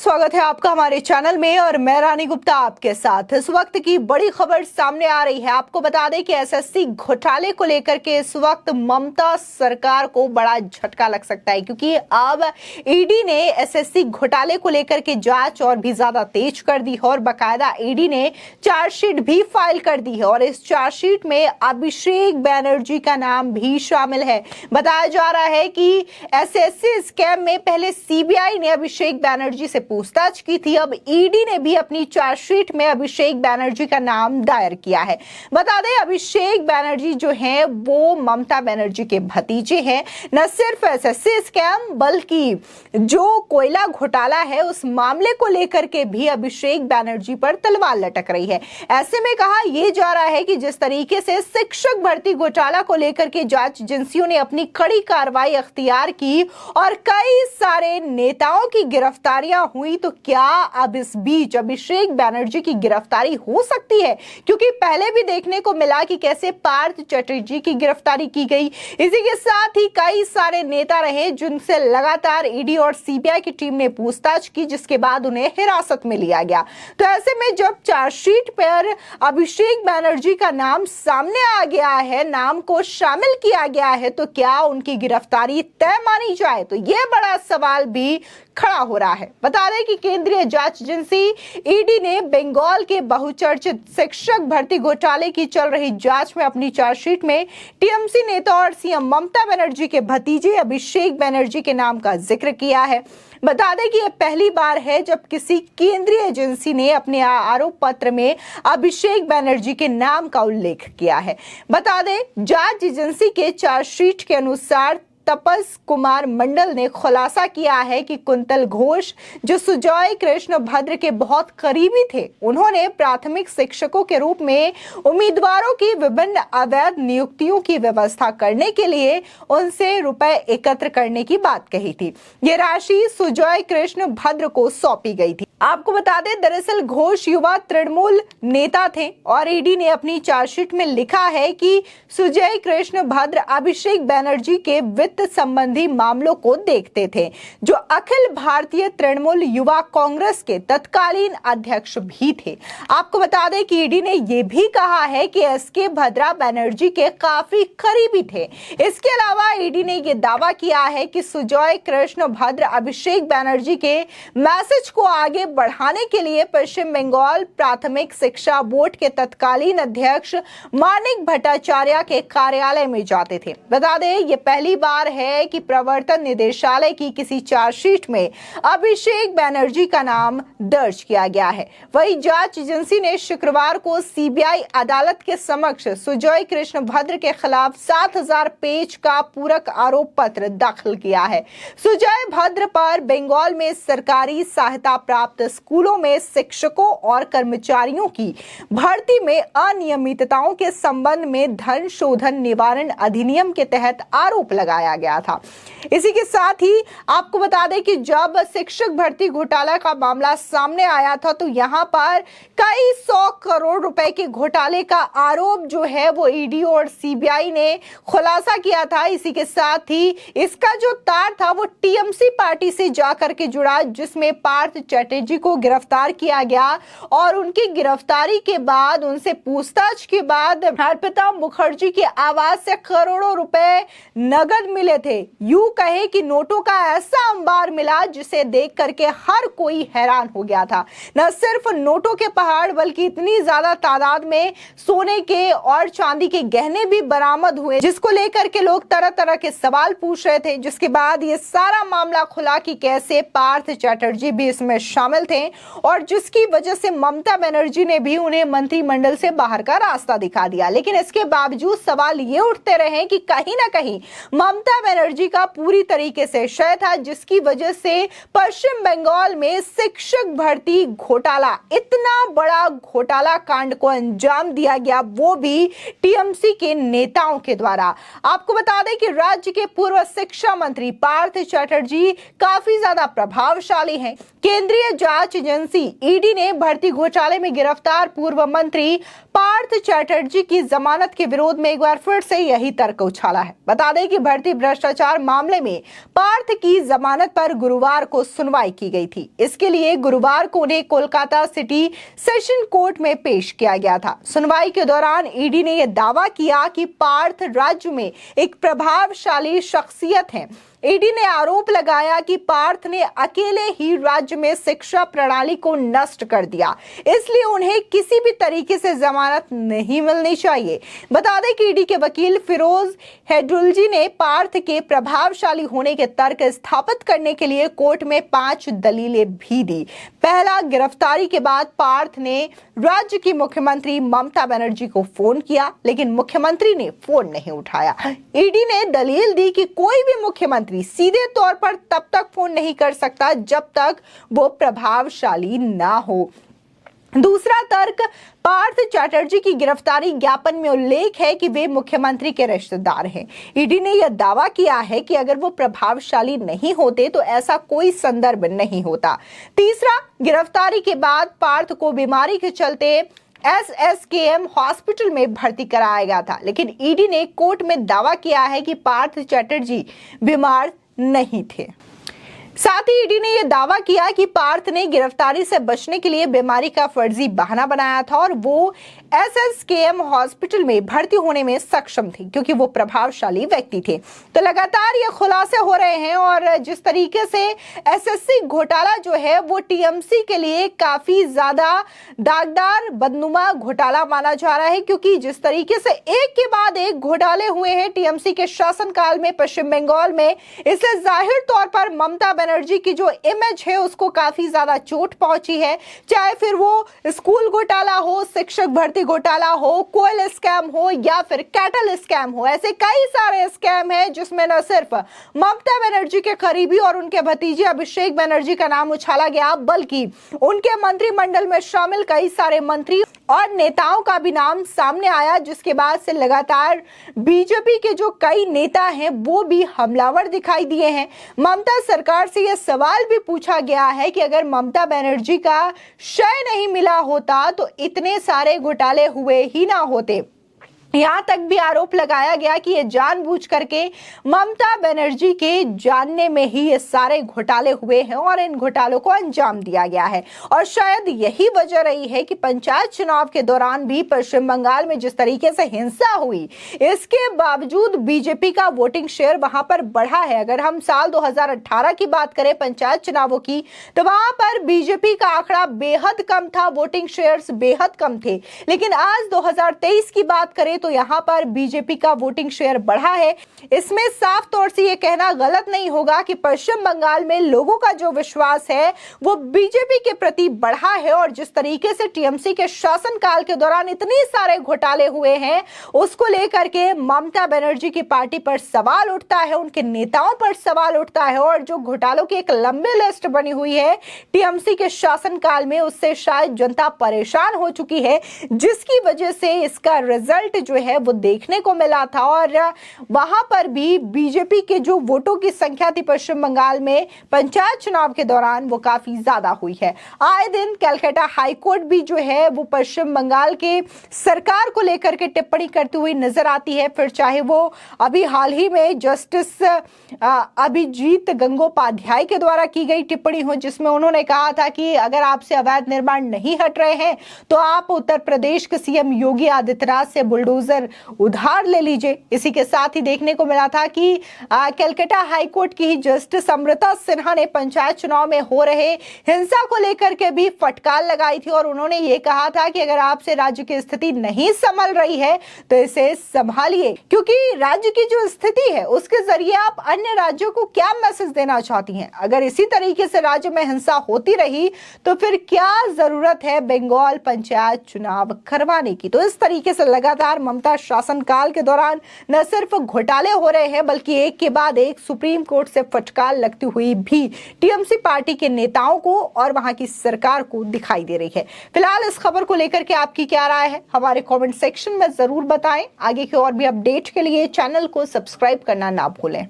स्वागत है आपका हमारे चैनल में और मैं रानी गुप्ता आपके साथ। इस वक्त की बड़ी खबर सामने आ रही है। आपको बता दें कि एसएससी घोटाले को लेकर के इस वक्त ममता सरकार को बड़ा झटका लग सकता है, क्योंकि अब ईडी ने एसएससी घोटाले को लेकर के जांच और भी ज्यादा तेज कर दी है और बाकायदा ईडी ने चार्जशीट भी फाइल कर दी है और इस चार्जशीट में अभिषेक बैनर्जी का नाम भी शामिल है। बताया जा रहा है कि एसएससी स्कैम में पहले सीबीआई ने अभिषेक बैनर्जी से पूछताछ की थी, अब ईडी ने भी अपनी चार्जशीट में अभिषेक बैनर्जी का नाम दायर किया है। बता दें अभिषेक बैनर्जी जो हैं वो ममता बनर्जी के भतीजे हैं। न सिर्फ एसएससी स्कैम बल्कि जो कोयला घोटाला है उस मामले को लेकर के भी अभिषेक बैनर्जी पर तलवार लटक रही है। ऐसे में कहा यह जा रहा है कि जिस तरीके से शिक्षक भर्ती घोटाला को लेकर के जांच एजेंसियों ने अपनी कड़ी कार्रवाई अख्तियार की और कई सारे नेताओं की गिरफ्तारियां हुई, तो क्या अब इस बीच अभिषेक बैनर्जी की गिरफ्तारी हो सकती है? क्योंकि पहले भी देखने को मिला कि कैसे पार्थ चटर्जी की गिरफ्तारी की गई। इसी के साथ ही कई सारे नेता रहे जिनसे लगातार ईडी और सीबीआई की टीम ने पूछताछ की, जिसके बाद उन्हें हिरासत में लिया गया। तो ऐसे में जब चार्जशीट पर अभिषेक बैनर्जी का नाम सामने आ गया है, नाम को शामिल किया गया है, तो क्या उनकी गिरफ्तारी तय मानी जाए? तो यह बड़ा सवाल भी खड़ा हो रहा है। बता दें कि केंद्रीय जांच एजेंसी ईडी ने बंगाल के बहुचर्चित शिक्षक भर्ती घोटाले की चल रही जांच में अपनी चार्जशीट में टीएमसी नेता और सीएम ममता बनर्जी के भतीजे अभिषेक बनर्जी के नाम का जिक्र किया है। बता दें कि यह पहली बार है जब किसी केंद्रीय एजेंसी ने अपने आरोप पत्र में अभिषेक बनर्जी के नाम का उल्लेख किया है। बता दें जांच एजेंसी के चार्जशीट के अनुसार तपस कुमार मंडल ने खुलासा किया है कि कुंतल घोष जो सुजॉय कृष्ण भद्र के बहुत करीबी थे, उन्होंने प्राथमिक शिक्षकों के रूप में उम्मीदवारों की विभिन्न अवैध नियुक्तियों की व्यवस्था करने के लिए उनसे रुपए एकत्र करने की बात कही थी। ये राशि सुजॉय कृष्ण भद्र को सौंपी गई थी। आपको बता दें दरअसल घोष युवा तृणमूल नेता थे और ईडी ने अपनी चार्जशीट में लिखा है कि सुजय कृष्ण भद्र अभिषेक बैनर्जी के वित्त संबंधी मामलों को देखते थे, जो अखिल भारतीय तृणमूल युवा कांग्रेस के तत्कालीन अध्यक्ष भी थे। आपको बता दें कि ईडी ने यह भी कहा है कि एसके भद्रा बैनर्जी के काफी करीबी थे। इसके अलावा ईडी ने यह दावा किया है कि सुजॉय कृष्ण भद्र अभिषेक बैनर्जी के मैसेज को आगे बढ़ाने के लिए पश्चिम बंगाल प्राथमिक शिक्षा बोर्ड के तत्कालीन अध्यक्ष मानिक भट्टाचार्य के कार्यालय में जाते थे। बता दें यह पहली बार है कि प्रवर्तन निदेशालय की किसी चार्जशीट में अभिषेक बैनर्जी का नाम दर्ज किया गया है। वहीं जांच एजेंसी ने शुक्रवार को सीबीआई अदालत के समक्ष सुजॉय कृष्ण भद्र के खिलाफ 7000 पेज का पूरक आरोप पत्र दाखिल किया है। सुजॉय भद्र पर बंगाल में सरकारी सहायता प्राप्त स्कूलों में शिक्षकों और कर्मचारियों की भर्ती में अनियमितताओं के संबंध में धन शोधन निवारण अधिनियम के तहत आरोप लगाया गया था। इसी के साथ ही आपको बता दें कि जब शिक्षक भर्ती घोटाला का मामला सामने आया था तो यहां पर कई 100 करोड़ रुपए के घोटाले का आरोप जो है वो ईडी और सीबीआई ने खुलासा किया था। इसी के साथ ही इसका जो तार था वो टीएमसी पार्टी से जाकर के जुड़ा, जिसमें पार्थ चटर्जी को गिरफ्तार किया गया और उनकी गिरफ्तारी के बाद उनसे पूछताछ के बाद अर्पिता मुखर्जी के आवास से करोड़ों रुपए नगद मिले थे। यूं कहे कि नोटों का ऐसा अंबार मिला जिसे देख करके हर कोई हैरान हो गया था। न सिर्फ नोटों के पहाड़ बल्कि इतनी ज्यादा तादाद में सोने के और चांदी के गहने भी बरामद हुए, जिसको लेकर के लोग तरह तरह के सवाल पूछ रहे थे। जिसके बाद ये सारा मामला खुला कि कैसे पार्थ चटर्जी भी इसमें शामिल थे और जिसकी वजह से ममता बनर्जी ने भी उन्हें मंत्रिमंडल से बाहर का रास्ता दिखा दिया। लेकिन इसके बावजूद सवाल ये उठते रहे कि कहीं ना कहीं ममता बनर्जी का पूरी तरीके से क्षय था, जिसकी वजह से पश्चिम बंगाल में शिक्षक भर्ती घोटाला, इतना बड़ा घोटाला कांड को अंजाम दिया गया, वो भी टीएमसी के नेताओं के द्वारा। आपको बता दें कि राज्य के पूर्व शिक्षा मंत्री पार्थ चटर्जी काफी ज्यादा प्रभावशाली हैं। केंद्रीय जांच एजेंसी ईडी ने भर्ती घोटाले में गिरफ्तार पूर्व मंत्री पार्थ चटर्जी की जमानत के विरोध में एक बार फिर से यही तर्क उछाला है। बता दें कि भर्ती भ्रष्टाचार मामले में पार्थ की जमानत पर गुरुवार को सुनवाई की गई थी। इसके लिए गुरुवार को उन्हें कोलकाता सिटी सेशन कोर्ट में पेश किया गया था। सुनवाई के दौरान ईडी ने यह दावा किया कि पार्थ राज्य में एक प्रभावशाली शख्सियत है। ईडी ने आरोप लगाया कि पार्थ ने अकेले ही राज्य में शिक्षा प्रणाली को नष्ट कर दिया, इसलिए उन्हें किसी भी तरीके से जमानत नहीं मिलनी चाहिए। बता दें कि ईडी के वकील फिरोज हेडुलजी ने पार्थ के प्रभावशाली होने के तर्क स्थापित करने के लिए कोर्ट में 5 दलीलें भी दी। पहला, गिरफ्तारी के बाद पार्थ ने राज्य की मुख्यमंत्री ममता बनर्जी को फोन किया, लेकिन मुख्यमंत्री ने फोन नहीं उठाया। ईडी ने दलील दी कि कोई भी मुख्यमंत्री सीधे तौर पर तब तक फोन नहीं कर सकता जब तक वो प्रभावशाली ना हो। दूसरा तर्क, पार्थ चैटर्जी की गिरफ्तारी ज्ञापन में उल्लेख है कि वे मुख्यमंत्री के रिश्तेदार हैं। ईडी ने यह दावा किया है कि अगर वो प्रभावशाली नहीं होते तो ऐसा कोई संदर्भ नहीं होता। तीसरा, गिरफ्तारी के बाद पार्थ को बीमारी के चलते एसएसकेएम हॉस्पिटल में भर्ती कराया गया था, लेकिन ईडी ने कोर्ट में दावा किया है कि पार्थ चैटर्जी बीमार नहीं थे। साथ ही ईडी ने यह दावा किया कि पार्थ ने गिरफ्तारी से बचने के लिए बीमारी का फर्जी बहाना बनाया था और वो एसएसकेएम हॉस्पिटल में भर्ती होने में सक्षम थे क्योंकि वो प्रभावशाली व्यक्ति थे। तो लगातार ये खुलासे हो रहे हैं और जिस तरीके से एसएससी घोटाला जो है वो टीएमसी के लिए काफी ज्यादा दागदार बदनुमा घोटाला माना जा रहा है, क्योंकि जिस तरीके से एक के बाद एक घोटाले हुए हैं टीएमसी के शासनकाल में पश्चिम बंगाल में, इससे जाहिर तौर पर ममता बनर्जी की जो इमेज है उसको काफी ज्यादा चोट पहुंची है। चाहे फिर वो स्कूल घोटाला हो, शिक्षक भर्ती घोटाला हो, कोयल स्कैम हो या फिर कैटल स्कैम हो, ऐसे कई सारे स्कैम हैं जिसमें न सिर्फ ममता बनर्जी के करीबी और उनके भतीजे अभिषेक बनर्जी का नाम उछाला गया, बल्कि उनके मंत्रिमंडल में शामिल कई सारे मंत्री और नेताओं का भी नाम सामने आया, जिसके बाद से लगातार बीजेपी के जो कई नेता हैं वो भी हमलावर दिखाई दिए हैं। ममता सरकार से यह सवाल भी पूछा गया है कि अगर ममता बनर्जी का शय नहीं मिला होता तो इतने सारे घोटाले हुए ही ना होते। यहां तक भी आरोप लगाया गया कि ये जानबूझ करके ममता बनर्जी के जानने में ही ये सारे घोटाले हुए हैं और इन घोटालों को अंजाम दिया गया है। और शायद यही वजह रही है कि पंचायत चुनाव के दौरान भी पश्चिम बंगाल में जिस तरीके से हिंसा हुई, इसके बावजूद बीजेपी का वोटिंग शेयर वहां पर बढ़ा है। अगर हम साल 2018 की बात करें पंचायत चुनावों की, तो वहां पर बीजेपी का आंकड़ा बेहद कम था, वोटिंग शेयर्स बेहद कम थे। लेकिन आज 2023 की बात करें तो यहां पर बीजेपी का वोटिंग शेयर बढ़ा है। इसमें साफ तौर से यह कहना गलत नहीं होगा कि पश्चिम बंगाल में लोगों का जो विश्वास है वो बीजेपी के प्रति बढ़ा है। और जिस तरीके से टीएमसी के शासनकाल के दौरान इतने सारे घोटाले हुए हैं, उसको लेकर के ममता बनर्जी की पार्टी पर सवाल उठता है, उनके नेताओं पर सवाल उठता है। और जो घोटालों की एक लंबी लिस्ट बनी हुई है टीएमसी के शासनकाल में, उससे शायद जनता परेशान हो चुकी है, जिसकी वजह से इसका रिजल्ट जो है वो देखने को मिला था। और वहां पर भी बीजेपी के जो वोटों की संख्या थी पश्चिम बंगाल में पंचायत चुनाव के दौरान वो काफी ज्यादा हुई है। आए दिन कलकत्ता हाईकोर्ट भी जो है वो पश्चिम बंगाल के सरकार को लेकर के टिप्पणी करती हुई नजर आती है। फिर चाहे वो अभी हाल ही में जस्टिस अभिजीत गंगोपाध्याय के द्वारा की गई टिप्पणी हो, जिसमें उन्होंने कहा था कि अगर आपसे अवैध निर्माण नहीं हट रहे हैं तो आप उत्तर प्रदेश के सीएम योगी आदित्यनाथ से बुलडोजर उधार ले लीजिए। इसी के साथ ही देखने को मिला था कि कलकत्ता हाईकोर्ट की ही जस्टिस अमृता सिन्हा ने पंचायत चुनाव में हो रहे हिंसा को लेकर के भी फटकार लगाई थी और उन्होंने ये कहा था कि अगर आपसे राज्य की स्थिति नहीं संभल रही है तो इसे संभालिए, क्योंकि राज्य की जो स्थिति है उसके जरिए आप अन्य राज्यों को क्या मैसेज देना चाहती हैं। अगर इसी तरीके से राज्य में हिंसा होती रही तो फिर क्या जरूरत है बंगाल पंचायत चुनाव करवाने की। तो इस तरीके से लगातार ममता शासनकाल के दौरान न सिर्फ घोटाले हो रहे हैं बल्कि एक के बाद एक सुप्रीम कोर्ट से फटकार लगती हुई भी टीएमसी पार्टी के नेताओं को और वहां की सरकार को दिखाई दे रही है। फिलहाल इस खबर को लेकर के आपकी क्या राय है हमारे कमेंट सेक्शन में जरूर बताएं। आगे की और भी अपडेट के लिए चैनल को सब्सक्राइब करना ना भूलें।